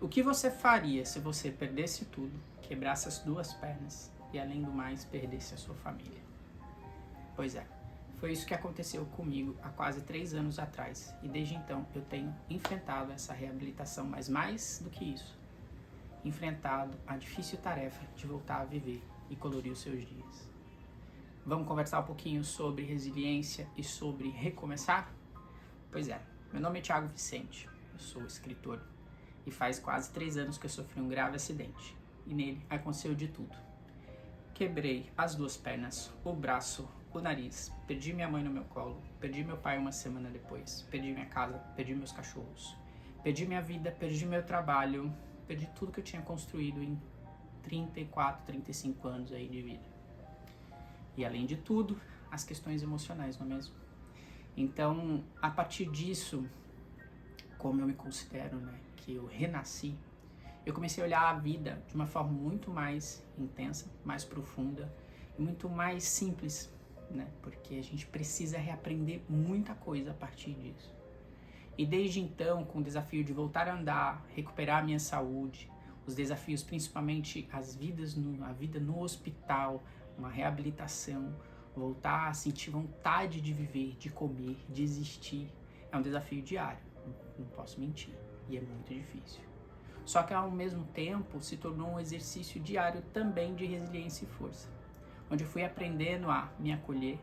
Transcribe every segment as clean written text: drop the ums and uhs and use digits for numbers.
O que você faria se você perdesse tudo, quebrasse as 2 pernas e, além do mais, perdesse a sua família? Pois é, foi isso que aconteceu comigo há quase 3 anos atrás. E desde então eu tenho enfrentado essa reabilitação, mas mais do que isso, enfrentado a difícil tarefa de voltar a viver e colorir os seus dias. Vamos conversar um pouquinho sobre resiliência e sobre recomeçar? Pois é, meu nome é Thiago Vicente, eu sou escritor e faz quase 3 anos que eu sofri um grave acidente e nele aconteceu de tudo. Quebrei as 2 pernas, o braço, o nariz, perdi minha mãe no meu colo, perdi meu pai uma semana depois, perdi minha casa, perdi meus cachorros, perdi minha vida, perdi meu trabalho, perdi tudo que eu tinha construído em 34, 35 anos aí de vida. E além de tudo, as questões emocionais, não é mesmo? Então, a partir disso, como eu me considero, né, que eu renasci, eu comecei a olhar a vida de uma forma muito mais intensa, mais profunda e muito mais simples, né? Porque a gente precisa reaprender muita coisa a partir disso. E desde então, com o desafio de voltar a andar, recuperar a minha saúde, os desafios principalmente a vida no hospital, uma reabilitação, voltar a sentir vontade de viver, de comer, de existir, é um desafio diário, não posso mentir, e é muito difícil. Só que ao mesmo tempo se tornou um exercício diário também de resiliência e força, onde eu fui aprendendo a me acolher,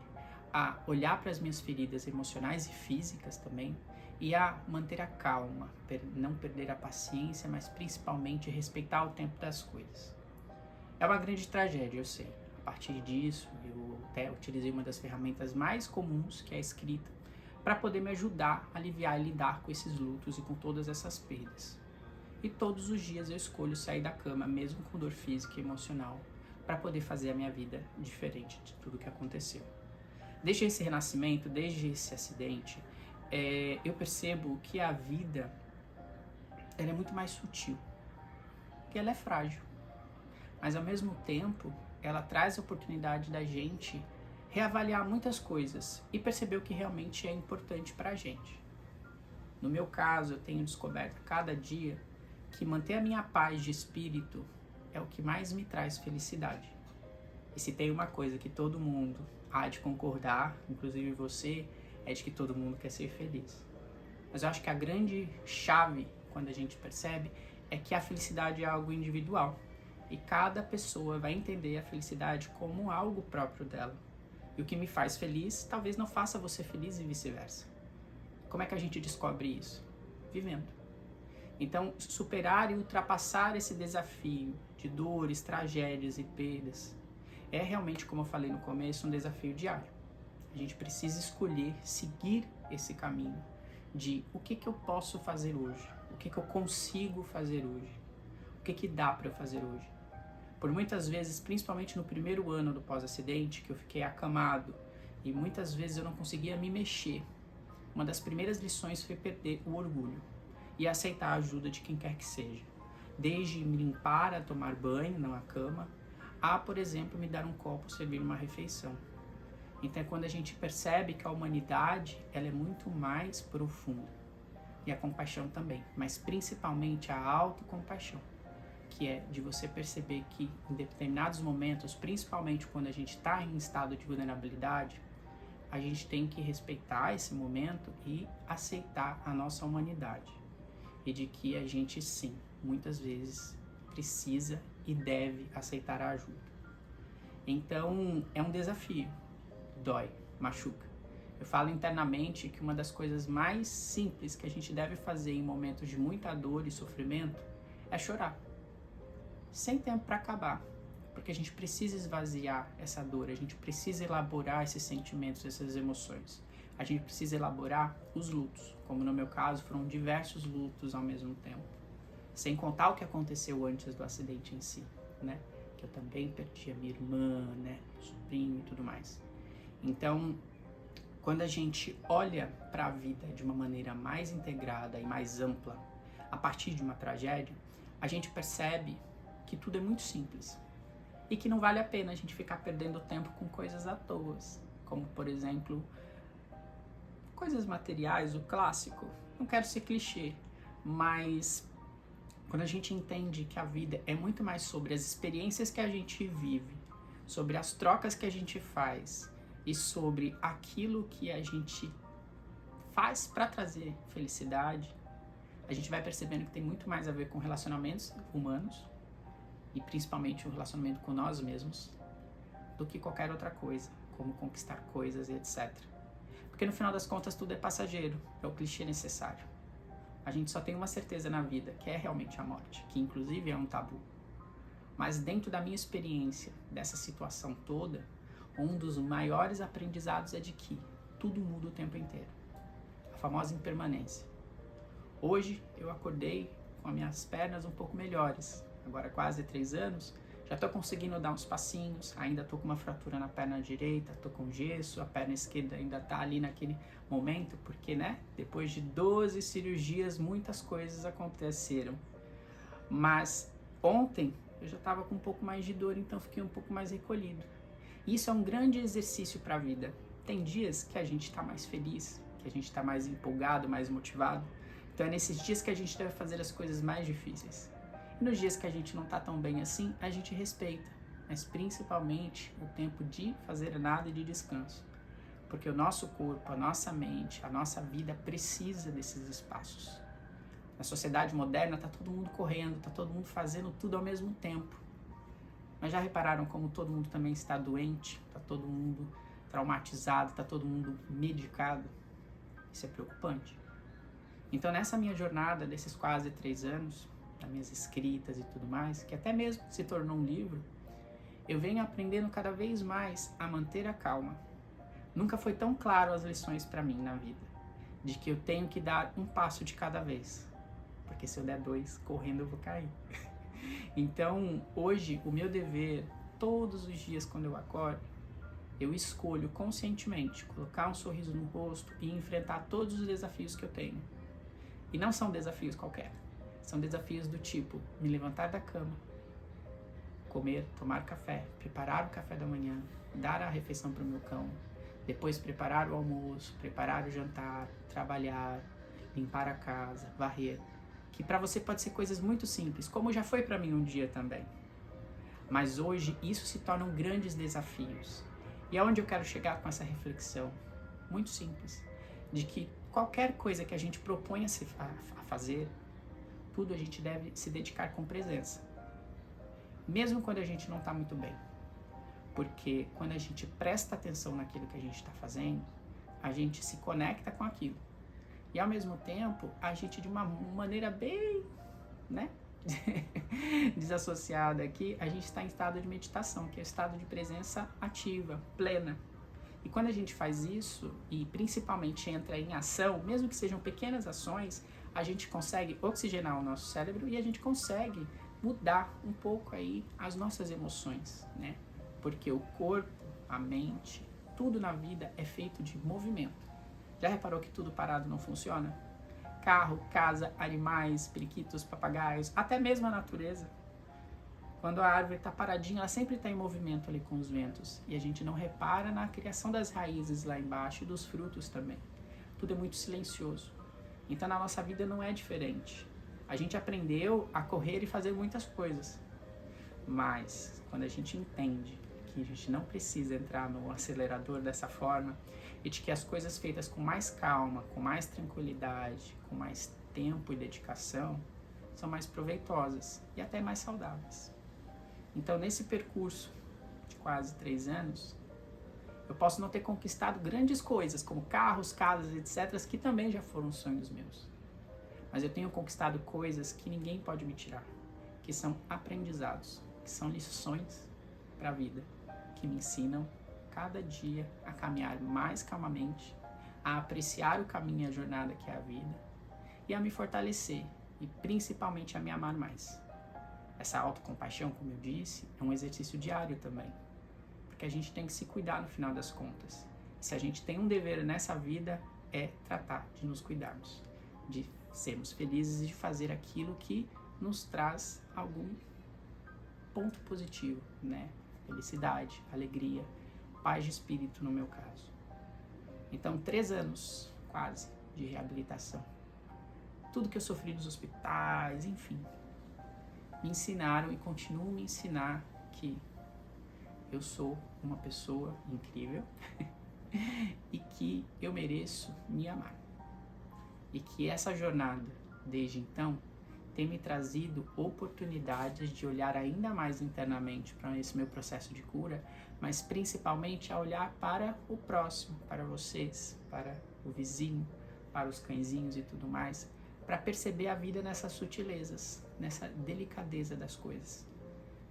a olhar para as minhas feridas emocionais e físicas também, e a manter a calma, não perder a paciência, mas principalmente respeitar o tempo das coisas. É uma grande tragédia, eu sei. A partir disso, eu até utilizei uma das ferramentas mais comuns, que é a escrita, para poder me ajudar a aliviar e lidar com esses lutos e com todas essas perdas. E todos os dias eu escolho sair da cama, mesmo com dor física e emocional, para poder fazer a minha vida diferente de tudo que aconteceu. Desde esse renascimento, desde esse acidente, eu percebo que a vida ela é muito mais sutil, que ela é frágil, mas ao mesmo tempo ela traz a oportunidade da gente reavaliar muitas coisas e perceber o que realmente é importante para a gente. No meu caso, eu tenho descoberto a cada dia que manter a minha paz de espírito é o que mais me traz felicidade. E se tem uma coisa que todo mundo há de concordar, inclusive você, é de que todo mundo quer ser feliz. Mas eu acho que a grande chave, quando a gente percebe, é que a felicidade é algo individual. E cada pessoa vai entender a felicidade como algo próprio dela. E o que me faz feliz, talvez não faça você feliz e vice-versa. Como é que a gente descobre isso? Vivendo. Então, superar e ultrapassar esse desafio de dores, tragédias e perdas é realmente, como eu falei no começo, um desafio diário. A gente precisa escolher seguir esse caminho de o que eu posso fazer hoje, o que eu consigo fazer hoje, o que dá para eu fazer hoje. Por muitas vezes, principalmente no primeiro ano do pós-acidente, que eu fiquei acamado e muitas vezes eu não conseguia me mexer, uma das primeiras lições foi perder o orgulho e aceitar a ajuda de quem quer que seja. Desde me limpar, a tomar banho na cama, a, por exemplo, me dar um copo, servir uma refeição. Então é quando a gente percebe que a humanidade ela é muito mais profunda. E a compaixão também, mas principalmente a autocompaixão, que é de você perceber que em determinados momentos, principalmente quando a gente está em estado de vulnerabilidade, a gente tem que respeitar esse momento e aceitar a nossa humanidade. E de que a gente sim, muitas vezes precisa e deve aceitar a ajuda. Então é um desafio, dói, machuca. Eu falo internamente que uma das coisas mais simples que a gente deve fazer em momentos de muita dor e sofrimento é chorar, sem tempo para acabar, porque a gente precisa esvaziar essa dor, a gente precisa elaborar esses sentimentos, essas emoções. A gente precisa elaborar os lutos, como no meu caso foram diversos lutos ao mesmo tempo, sem contar o que aconteceu antes do acidente em si, né? Que eu também perdi a minha irmã, né? Meu sobrinho e tudo mais. Então, quando a gente olha para a vida de uma maneira mais integrada e mais ampla, a partir de uma tragédia, a gente percebe que tudo é muito simples e que não vale a pena a gente ficar perdendo tempo com coisas à toa, como, por exemplo, coisas materiais, o clássico. Não quero ser clichê, mas quando a gente entende que a vida é muito mais sobre as experiências que a gente vive, sobre as trocas que a gente faz e sobre aquilo que a gente faz para trazer felicidade, a gente vai percebendo que tem muito mais a ver com relacionamentos humanos e principalmente o relacionamento com nós mesmos do que qualquer outra coisa, como conquistar coisas e etc. Porque no final das contas tudo é passageiro, é o clichê necessário. A gente só tem uma certeza na vida, que é realmente a morte, que inclusive é um tabu. Mas dentro da minha experiência, dessa situação toda, um dos maiores aprendizados é de que tudo muda o tempo inteiro. A famosa impermanência. Hoje eu acordei com as minhas pernas um pouco melhores. Agora quase 3 anos, já estou conseguindo dar uns passinhos, ainda estou com uma fratura na perna direita, estou com gesso, a perna esquerda ainda está ali naquele momento, porque, né, depois de 12 cirurgias, muitas coisas aconteceram. Mas ontem eu já estava com um pouco mais de dor, então fiquei um pouco mais recolhido. Isso é um grande exercício para a vida. Tem dias que a gente está mais feliz, que a gente está mais empolgado, mais motivado. Então é nesses dias que a gente deve fazer as coisas mais difíceis. E nos dias que a gente não está tão bem assim, a gente respeita, mas principalmente o tempo de fazer nada e de descanso. Porque o nosso corpo, a nossa mente, a nossa vida precisa desses espaços. Na sociedade moderna está todo mundo correndo, está todo mundo fazendo tudo ao mesmo tempo. Mas já repararam como todo mundo também está doente, está todo mundo traumatizado, está todo mundo medicado? Isso é preocupante. Então nessa minha jornada desses quase 3 anos, das minhas escritas e tudo mais, que até mesmo se tornou um livro, eu venho aprendendo cada vez mais a manter a calma. Nunca foi tão claro as lições para mim na vida, de que eu tenho que dar um passo de cada vez, porque se eu der 2, correndo eu vou cair. Então, hoje, o meu dever, todos os dias quando eu acordo, eu escolho conscientemente colocar um sorriso no rosto e enfrentar todos os desafios que eu tenho. E não são desafios qualquer. São desafios do tipo, me levantar da cama, comer, tomar café, preparar o café da manhã, dar a refeição para o meu cão, depois preparar o almoço, preparar o jantar, trabalhar, limpar a casa, varrer. Que para você pode ser coisas muito simples, como já foi para mim um dia também. Mas hoje isso se tornam grandes desafios. E aonde eu quero chegar com essa reflexão? Muito simples. De que qualquer coisa que a gente propõe a fazer, tudo a gente deve se dedicar com presença. Mesmo quando a gente não está muito bem. Porque quando a gente presta atenção naquilo que a gente está fazendo, a gente se conecta com aquilo. E ao mesmo tempo, a gente de uma maneira bem, né, desassociada aqui, a gente está em estado de meditação, que é o estado de presença ativa, plena. E quando a gente faz isso, e principalmente entra em ação, mesmo que sejam pequenas ações, a gente consegue oxigenar o nosso cérebro e a gente consegue mudar um pouco aí as nossas emoções, né? Porque o corpo, a mente, tudo na vida é feito de movimento. Já reparou que tudo parado não funciona? Carro, casa, animais, periquitos, papagaios, até mesmo a natureza. Quando a árvore está paradinha, ela sempre está em movimento ali com os ventos. E a gente não repara na criação das raízes lá embaixo e dos frutos também. Tudo é muito silencioso. Então na nossa vida não é diferente. A gente aprendeu a correr e fazer muitas coisas. Mas quando a gente entende que a gente não precisa entrar no acelerador dessa forma e de que as coisas feitas com mais calma, com mais tranquilidade, com mais tempo e dedicação, são mais proveitosas e até mais saudáveis. Então, nesse percurso de quase 3 anos, eu posso não ter conquistado grandes coisas, como carros, casas, etc., que também já foram sonhos meus. Mas eu tenho conquistado coisas que ninguém pode me tirar, que são aprendizados, que são lições para a vida, que me ensinam cada dia a caminhar mais calmamente, a apreciar o caminho e a jornada que é a vida e a me fortalecer e principalmente a me amar mais. Essa autocompaixão, como eu disse, é um exercício diário também, porque a gente tem que se cuidar no final das contas. Se a gente tem um dever nessa vida, é tratar de nos cuidarmos, de sermos felizes e de fazer aquilo que nos traz algum ponto positivo, né? Felicidade, alegria, paz de espírito no meu caso. Então, 3 anos quase de reabilitação. Tudo que eu sofri nos hospitais, enfim, me ensinaram e continuam me ensinar que eu sou uma pessoa incrível e que eu mereço me amar. E que essa jornada, desde então, tem me trazido oportunidades de olhar ainda mais internamente para esse meu processo de cura, mas principalmente a olhar para o próximo, para vocês, para o vizinho, para os cãezinhos e tudo mais, para perceber a vida nessas sutilezas, nessa delicadeza das coisas.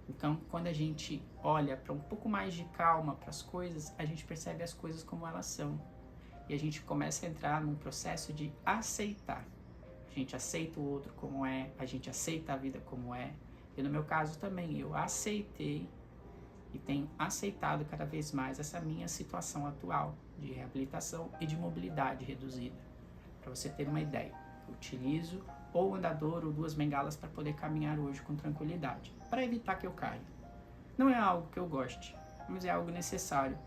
Então, quando a gente olha para um pouco mais de calma para as coisas, a gente percebe as coisas como elas são. E a gente começa a entrar num processo de aceitar. A gente aceita o outro como é, a gente aceita a vida como é. E no meu caso também, eu aceitei e tenho aceitado cada vez mais essa minha situação atual de reabilitação e de mobilidade reduzida. Para você ter uma ideia, eu utilizo ou andador ou 2 bengalas para poder caminhar hoje com tranquilidade, para evitar que eu caia. Não é algo que eu goste, mas é algo necessário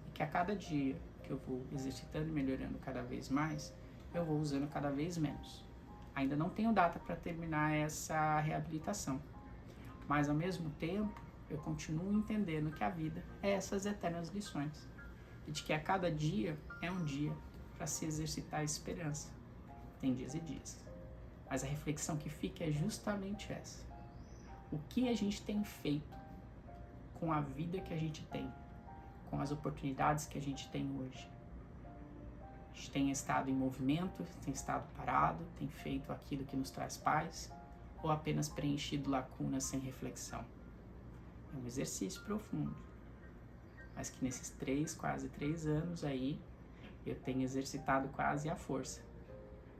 e que a cada dia que eu vou exercitando e melhorando cada vez mais, eu vou usando cada vez menos. Ainda não tenho data para terminar essa reabilitação, mas ao mesmo tempo eu continuo entendendo que a vida é essas eternas lições e de que a cada dia é um dia para se exercitar a esperança. Tem dias e dias, mas a reflexão que fica é justamente essa. O que a gente tem feito com a vida que a gente tem, com as oportunidades que a gente tem hoje? A gente tem estado em movimento, tem estado parado, tem feito aquilo que nos traz paz, ou apenas preenchido lacunas sem reflexão? É um exercício profundo, mas que nesses quase 3 anos aí, eu tenho exercitado quase à força.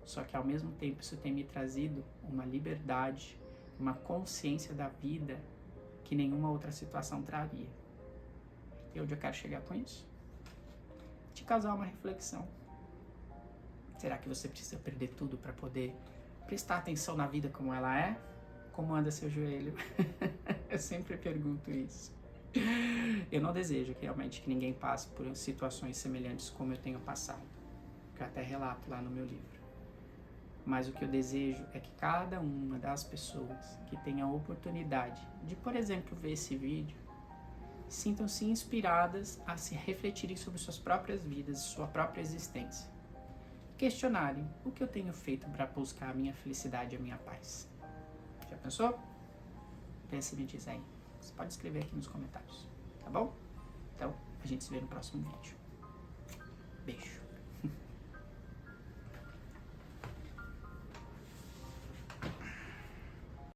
Só que ao mesmo tempo isso tem me trazido uma liberdade, uma consciência da vida que nenhuma outra situação traria. E onde eu quero chegar com isso? Te causar uma reflexão. Será que você precisa perder tudo para poder prestar atenção na vida como ela é? Como anda seu joelho? Eu sempre pergunto isso. Eu não desejo realmente que ninguém passe por situações semelhantes como eu tenho passado, que eu até relato lá no meu livro. Mas o que eu desejo é que cada uma das pessoas que tenha a oportunidade de, por exemplo, ver esse vídeo, sintam-se inspiradas a se refletirem sobre suas próprias vidas, sua própria existência. Questionarem o que eu tenho feito para buscar a minha felicidade e a minha paz. Já pensou? Pensa e me diz aí. Você pode escrever aqui nos comentários, tá bom? Então, a gente se vê no próximo vídeo. Beijo.